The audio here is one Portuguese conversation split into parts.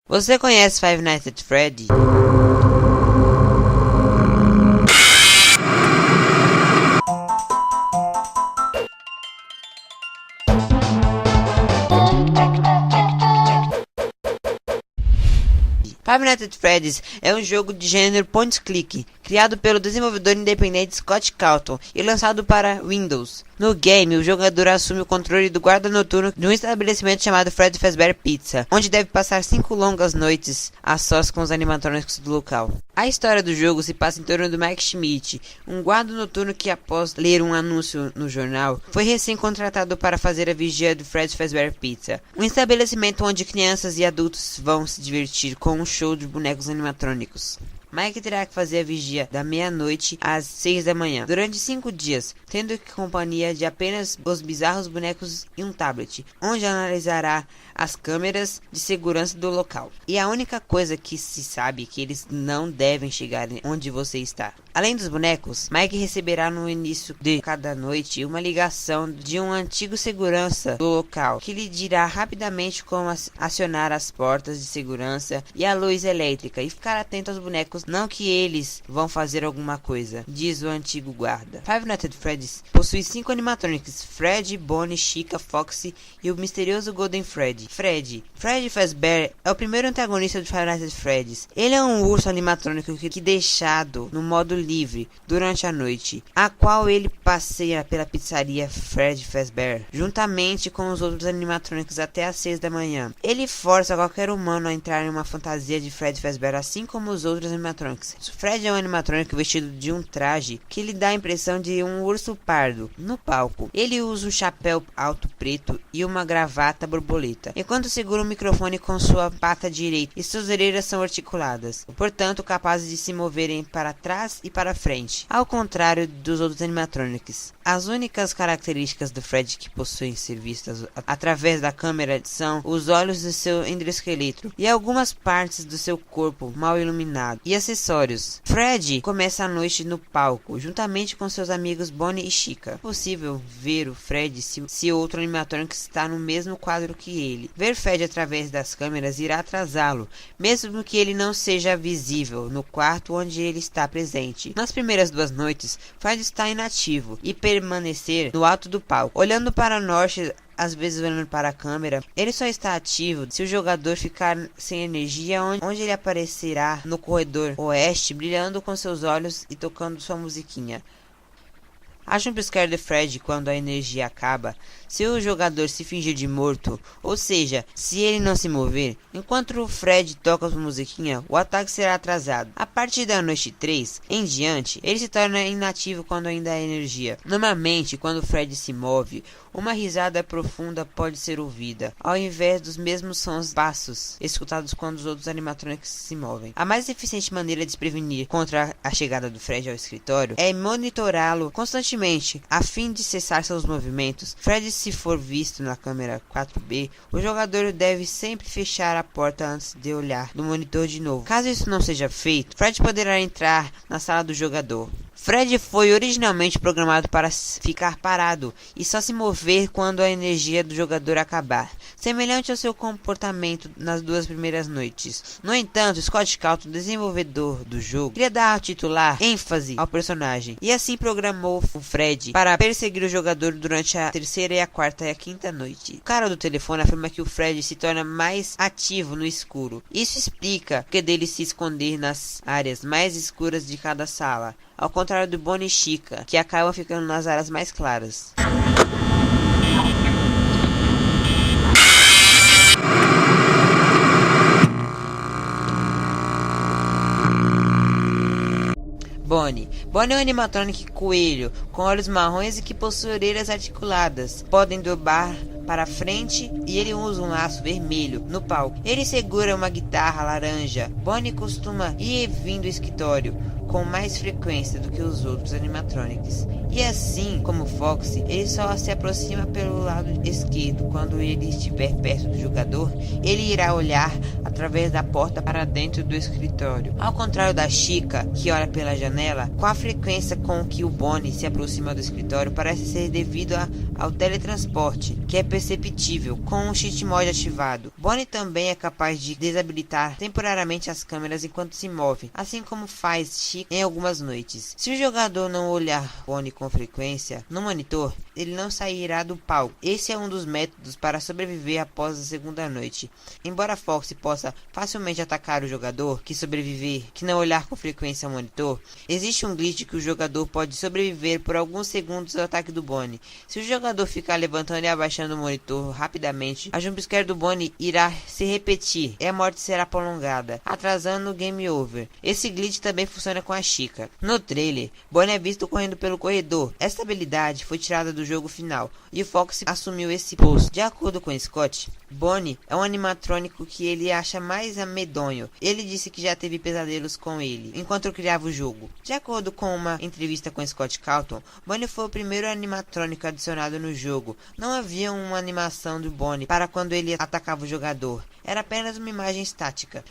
Você conhece Five Nights at Freddy? Five Nights at Freddy's é um jogo de gênero point-click, criado pelo desenvolvedor independente Scott Cawthon e lançado para Windows. No game, o jogador assume o controle do guarda noturno de um estabelecimento chamado Freddy Fazbear Pizza, onde deve passar 5 longas noites a sós com os animatrônicos do local. A história do jogo se passa em torno do Mike Schmidt, um guarda noturno que, após ler um anúncio no jornal, foi recém-contratado para fazer a vigia do Freddy Fazbear Pizza, um estabelecimento onde crianças e adultos vão se divertir com um show de bonecos animatrônicos. Mike terá que fazer a vigia da meia-noite às 6 da manhã, durante 5 dias, tendo companhia de apenas os bizarros bonecos e um tablet, onde analisará as câmeras de segurança do local. E a única coisa que se sabe é que eles não devem chegar onde você está. Além dos bonecos, Mike receberá no início de cada noite uma ligação de um antigo segurança do local, que lhe dirá rapidamente como acionar as portas de segurança e a luz elétrica, e ficar atento aos bonecos, não que eles vão fazer alguma coisa, diz o antigo guarda. Five Nights at Freddy's possui 5 animatronics: Freddy, Bonnie, Chica, Foxy e o misterioso Golden Freddy. Freddy Fazbear é o primeiro antagonista de Five Nights at Freddy's. Ele é um urso animatrônico que deixado no modo livre durante a noite, a qual ele passeia pela pizzaria Freddy Fazbear, juntamente com os outros animatrônicos até às 6 da manhã. Ele força qualquer humano a entrar em uma fantasia de Freddy Fazbear, assim como os outros animatrônicos. Freddy é um animatrônico vestido de um traje que lhe dá a impressão de um urso pardo. No palco, ele usa um chapéu alto preto e uma gravata borboleta, enquanto segura o microfone com sua pata direita, e suas orelhas são articuladas, portanto capazes de se moverem para trás e para frente, ao contrário dos outros animatronics. As únicas características do Freddy que possuem ser vistas através da câmera são os olhos do seu endoesqueleto e algumas partes do seu corpo mal iluminado, e acessórios. Freddy começa a noite no palco, juntamente com seus amigos Bonnie e Chica. É possível ver o Freddy se outro animatrônico está no mesmo quadro que ele. Ver Freddy através das câmeras irá atrasá-lo, mesmo que ele não seja visível no quarto onde ele está presente. Nas primeiras 2 noites, Freddy está inativo e permanecer no alto do palco, olhando para o norte, às vezes olhando para a câmera. Ele só está ativo se o jogador ficar sem energia, onde ele aparecerá no corredor oeste, brilhando com seus olhos e tocando sua musiquinha. Acha um piscar de Freddy quando a energia acaba. Se o jogador se fingir de morto, ou seja, se ele não se mover, enquanto o Freddy toca sua musiquinha, o ataque será atrasado. A partir da noite 3 em diante, ele se torna inativo quando ainda há energia. Normalmente, quando o Freddy se move, uma risada profunda pode ser ouvida, ao invés dos mesmos sons baixos escutados quando os outros animatrônicos se movem. A mais eficiente maneira de se prevenir contra a chegada do Freddy ao escritório é monitorá-lo constantemente, a fim de cessar seus movimentos. Freddy, se for visto na câmera 4B, o jogador deve sempre fechar a porta antes de olhar no monitor de novo. Caso isso não seja feito, Freddy poderá entrar na sala do jogador. Freddy foi originalmente programado para ficar parado e só se mover quando a energia do jogador acabar, semelhante ao seu comportamento nas 2 primeiras noites. No entanto, Scott Cawthon, desenvolvedor do jogo, queria dar ao titular ênfase ao personagem, e assim programou o Freddy para perseguir o jogador durante a 3ª, a 4ª e a 5ª noite. O cara do telefone afirma que o Freddy se torna mais ativo no escuro. Isso explica o que dele se esconder nas áreas mais escuras de cada sala, ao contrário do Bonnie e Chica, que acabam ficando nas áreas mais claras. Bonnie é um animatronic coelho com olhos marrons e que possui orelhas articuladas. Podem dobrar para frente e ele usa um laço vermelho no palco. Ele segura uma guitarra laranja. Bonnie costuma ir e vir do escritório com mais frequência do que os outros animatronics. E assim como Foxy, ele só se aproxima pelo lado esquerdo. Quando ele estiver perto do jogador, ele irá olhar através da porta para dentro do escritório. Ao contrário da Chica, que olha pela janela, com a frequência com que o Bonnie se aproxima do escritório parece ser devido ao teletransporte, que é perceptível com o cheat mode ativado. Bonnie também é capaz de desabilitar temporariamente as câmeras enquanto se move, assim como faz Chica em algumas noites. Se o jogador não olhar Bonnie com frequência no monitor, ele não sairá do palco. Esse é um dos métodos para sobreviver após a segunda noite. Embora Foxy possa facilmente atacar o jogador que sobreviver, que não olhar com frequência ao monitor, existe um glitch que o jogador pode sobreviver por alguns segundos ao ataque do Bonnie. Se o jogador ficar levantando e abaixando o monitor rapidamente, a jumpscare do Bonnie irá se repetir e a morte será prolongada, atrasando o game over. Esse glitch também funciona com a Chica. No trailer, Bonnie é visto correndo pelo corredor. Esta habilidade foi tirada do jogo final e o Fox assumiu esse posto. De acordo com Scott, Bonnie é um animatrônico que ele acha mais medonho. Ele disse que já teve pesadelos com ele enquanto criava o jogo. De acordo com uma entrevista com Scott Calton, Bonnie foi o primeiro animatrônico adicionado no jogo. Não havia uma animação do Bonnie para quando ele atacava o jogador. Era apenas uma imagem estática.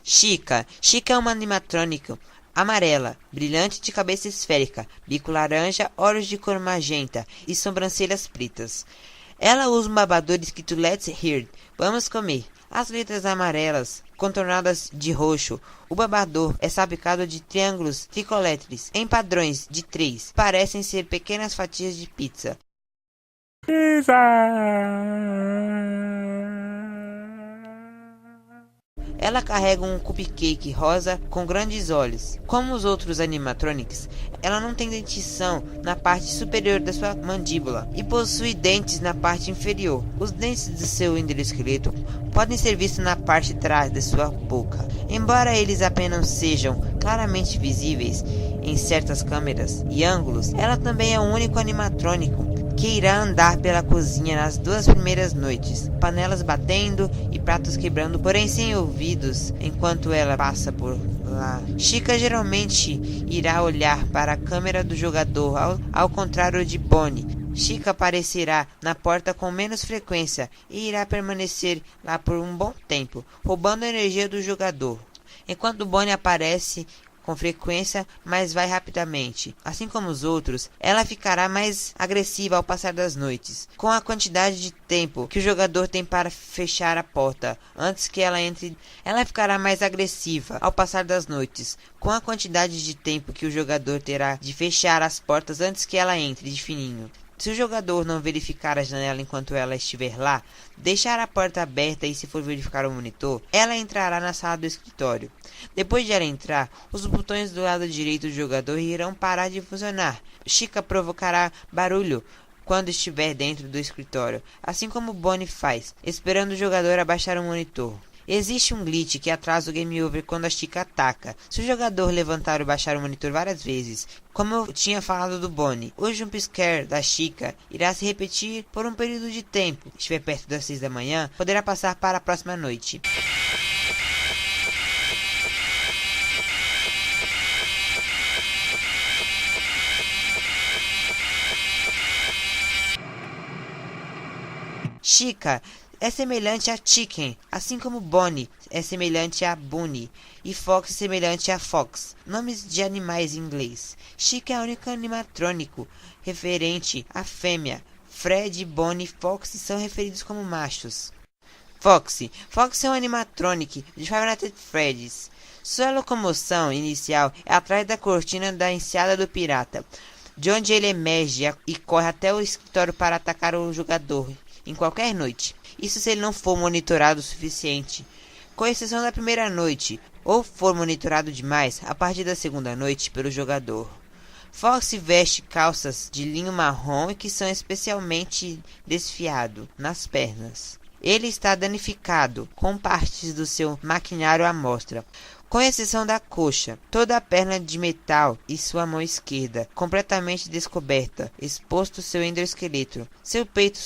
Chica é uma animatrônica amarela, brilhante, de cabeça esférica, bico laranja, olhos de cor magenta e sobrancelhas pretas. Ela usa um babador escrito Let's Eat, vamos comer. As letras amarelas, contornadas de roxo. O babador é salpicado de triângulos tricoletres em padrões de 3. Parecem ser pequenas fatias de pizza. Ela carrega um cupcake rosa com grandes olhos. Como os outros animatronics, ela não tem dentição na parte superior da sua mandíbula e possui dentes na parte inferior. Os dentes do seu endoesqueleto podem ser vistos na parte de trás de sua boca. Embora eles apenas sejam claramente visíveis em certas câmeras e ângulos, ela também é o único animatrônico que irá andar pela cozinha nas 2 primeiras noites, panelas batendo e pratos quebrando, porém sem ouvidos enquanto ela passa por lá. Chica geralmente irá olhar para a câmera do jogador, ao contrário de Bonnie. Chica aparecerá na porta com menos frequência e irá permanecer lá por um bom tempo, roubando a energia do jogador, enquanto Bonnie aparece com frequência, mas vai rapidamente. Assim como os outros, ela ficará mais agressiva ao passar das noites, com a quantidade de tempo que o jogador tem para fechar a porta antes que ela entre. Ela ficará mais agressiva ao passar das noites, com a quantidade de tempo que o jogador terá de fechar as portas antes que ela entre de fininho. Se o jogador não verificar a janela enquanto ela estiver lá, deixar a porta aberta e se for verificar o monitor, ela entrará na sala do escritório. Depois de ela entrar, os botões do lado direito do jogador irão parar de funcionar. Chica provocará barulho quando estiver dentro do escritório, assim como Bonnie faz, esperando o jogador abaixar o monitor. Existe um glitch que atrasa o game over quando a Chica ataca. Se o jogador levantar ou baixar o monitor várias vezes, como eu tinha falado do Bonnie, o jumpscare da Chica irá se repetir por um período de tempo. Se estiver perto das 6 da manhã, poderá passar para a próxima noite. Chica é semelhante a Chicken, assim como Bonnie é semelhante a Bunny e Fox é semelhante a Fox, nomes de animais em inglês. Chica é o único animatrônico referente à fêmea. Fred, Bonnie e Fox são referidos como machos. Fox é um animatronic de Five Nights at Freddy's. Sua locomoção inicial é atrás da cortina da enseada do pirata, de onde ele emerge e corre até o escritório para atacar o jogador em qualquer noite. Isso se ele não for monitorado o suficiente, com exceção da primeira noite, ou for monitorado demais a partir da segunda noite pelo jogador. Fox veste calças de linho marrom e que são especialmente desfiado nas pernas. Ele está danificado, com partes do seu maquinário à mostra, com exceção da coxa, toda a perna de metal e sua mão esquerda, completamente descoberta, exposto seu endoesqueleto. Seu peito,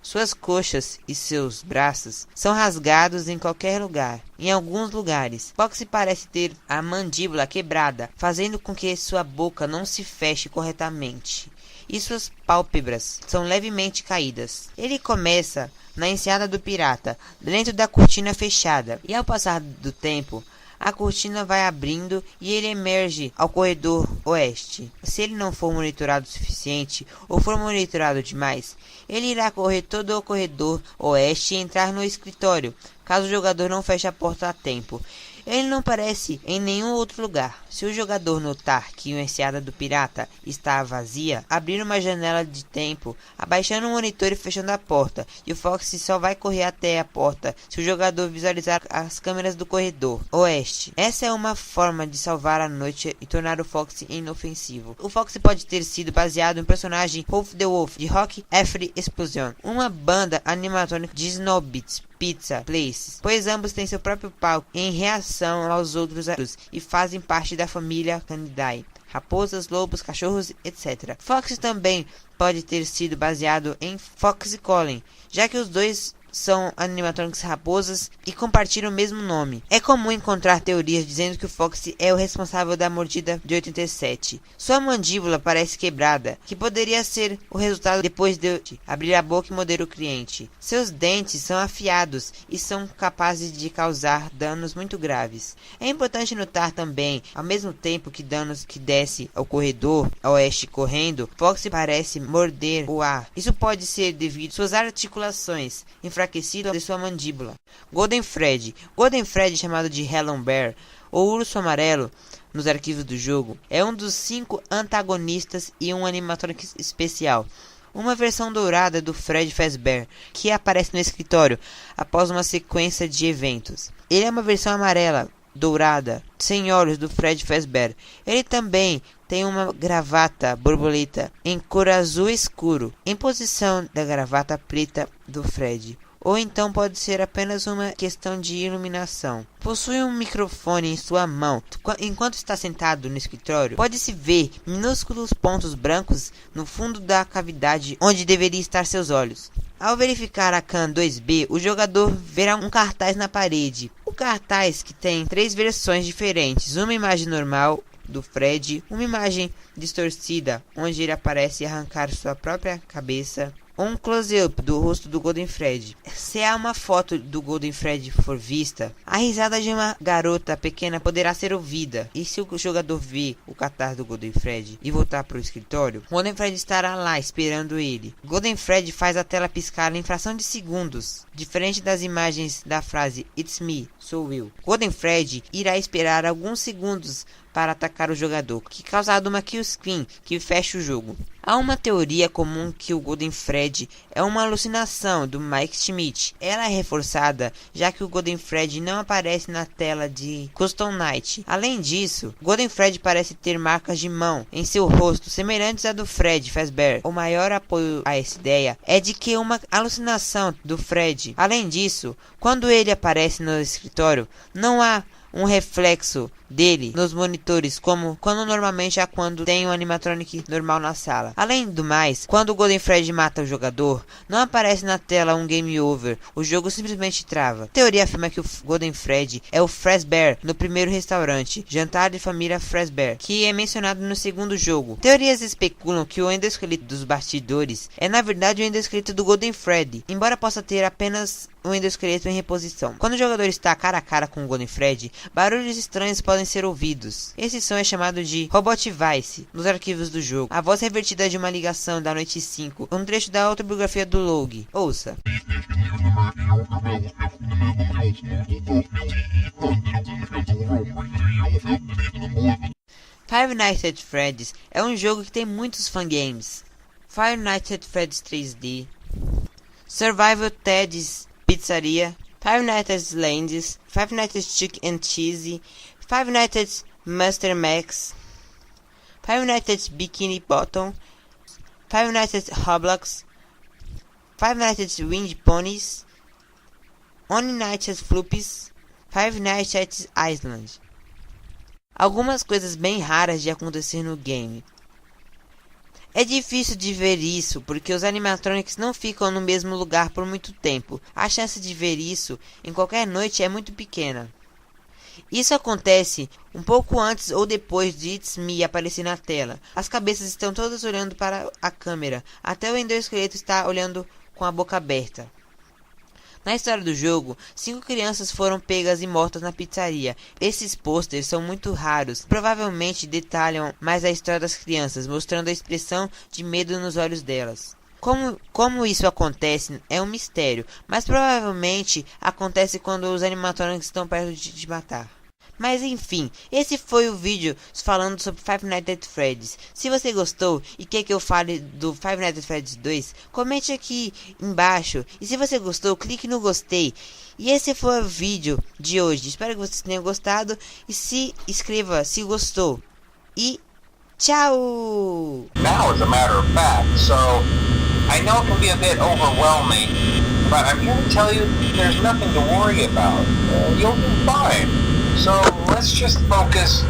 suas coxas e seus braços são rasgados em qualquer lugar. Em alguns lugares, Foxy parece ter a mandíbula quebrada, fazendo com que sua boca não se feche corretamente, e suas pálpebras são levemente caídas. Ele começa na enseada do pirata, dentro da cortina fechada, e ao passar do tempo, a cortina vai abrindo e ele emerge ao corredor oeste. Se ele não for monitorado o suficiente ou for monitorado demais, ele irá correr todo o corredor oeste e entrar no escritório, caso o jogador não feche a porta a tempo. Ele não aparece em nenhum outro lugar. Se o jogador notar que a enseada do pirata está vazia, abrir uma janela de tempo, abaixando o monitor e fechando a porta, e o Foxy só vai correr até a porta se o jogador visualizar as câmeras do corredor oeste. Essa é uma forma de salvar a noite e tornar o Foxy inofensivo. O Foxy pode ter sido baseado em personagem Wolf the Wolf de Rock After Explosion, uma banda animatrônica de Snowbits Pizza Place, pois ambos têm seu próprio palco em reação aos outros e fazem parte da família Candidae, raposas, lobos, cachorros, etc. Fox também pode ter sido baseado em Fox e Colin, já que os dois são animatrônicos raposas e compartilham o mesmo nome. É comum encontrar teorias dizendo que o Foxy é o responsável da mordida de 87. Sua mandíbula parece quebrada, que poderia ser o resultado depois de abrir a boca e morder o cliente. Seus dentes são afiados e são capazes de causar danos muito graves. É importante notar também, ao mesmo tempo que danos que desce ao corredor a oeste correndo, Foxy parece morder o ar. Isso pode ser devido às suas articulações enfraquecido de sua mandíbula. Golden Freddy, chamado de Hellon Bear, ou Urso Amarelo, nos arquivos do jogo, é um dos 5 antagonistas e um animatrônico especial. Uma versão dourada do Fred Fazbear, que aparece no escritório após uma sequência de eventos. Ele é uma versão amarela, dourada, sem olhos do Fred Fazbear. Ele também tem uma gravata borboleta em cor azul escuro, em posição da gravata preta do Fred. Ou então pode ser apenas uma questão de iluminação. Possui um microfone em sua mão. Enquanto está sentado no escritório, pode-se ver minúsculos pontos brancos no fundo da cavidade onde deveria estar seus olhos. Ao verificar a CAN 2B, o jogador verá um cartaz na parede. O cartaz que tem 3 versões diferentes, uma imagem normal do Fred, uma imagem distorcida, onde ele aparece arrancar sua própria cabeça, um close-up do rosto do Golden Freddy. Se há uma foto do Golden Freddy for vista, a risada de uma garota pequena poderá ser ouvida. E se o jogador ver o catarse do Golden Freddy e voltar para o escritório, Golden Freddy estará lá esperando ele. Golden Freddy faz a tela piscar em fração de segundos, diferente das imagens da frase It's me, sou eu. Golden Freddy irá esperar alguns segundos para atacar o jogador, que causado uma kill screen que fecha o jogo. Há uma teoria comum que o Golden Freddy é uma alucinação do Mike Schmidt. Ela é reforçada, já que o Golden Freddy não aparece na tela de Custom Night. Além disso, Golden Freddy parece ter marcas de mão em seu rosto semelhantes à do Fred Fazbear. O maior apoio a essa ideia é de que é uma alucinação do Fred. Além disso, quando ele aparece no escritório, não há um reflexo dele nos monitores, como quando normalmente há quando tem um animatronic normal na sala. Além do mais, quando o Golden Freddy mata o jogador, não aparece na tela um game over, o jogo simplesmente trava. A teoria afirma que o Golden Freddy é o Fazbear no primeiro restaurante, Jantar de Família Fazbear, que é mencionado no segundo jogo. Teorias especulam que o endoesqueleto dos bastidores é na verdade o endoesqueleto do Golden Freddy, embora possa ter apenas um endoesqueleto em reposição. Quando o jogador está cara a cara com o Golden Freddy, barulhos estranhos podem ser ouvidos. Esse som é chamado de Robot Voice nos arquivos do jogo. A voz revertida de uma ligação da Noite 5, um trecho da autobiografia do Logue. Ouça. Five Nights at Freddy's é um jogo que tem muitos fangames. Five Nights at Freddy's 3D, Survival Ted's Pizzaria, Five Nights at Land's, Five Nights at Chicken and Cheese, Five Nights at Master Max, Five Nights at Bikini Bottom, Five Nights at Roblox, Five Nights at Wind Ponies, One Night at Fluffy's Five Nights at Island. Algumas coisas bem raras de acontecer no game. É difícil de ver isso, porque os animatronics não ficam no mesmo lugar por muito tempo. A chance de ver isso em qualquer noite é muito pequena. Isso acontece um pouco antes ou depois de It's Me aparecer na tela. As cabeças estão todas olhando para a câmera, até o endoesqueleto está olhando com a boca aberta. Na história do jogo, 5 crianças foram pegas e mortas na pizzaria. Esses posters são muito raros, provavelmente detalham mais a história das crianças, mostrando a expressão de medo nos olhos delas. Como isso acontece é um mistério, mas provavelmente acontece quando os animatronics estão perto de matar. Mas enfim, esse foi o vídeo falando sobre Five Nights at Freddy's. Se você gostou e quer que eu fale do Five Nights at Freddy's 2, comente aqui embaixo. E se você gostou, clique no gostei. E esse foi o vídeo de hoje. Espero que vocês tenham gostado e se inscreva se gostou. E tchau! Now, as a matter of fact, so I know it can be a bit overwhelming, but I'm here to tell you there's nothing to worry about. You'll be fine. So let's just focus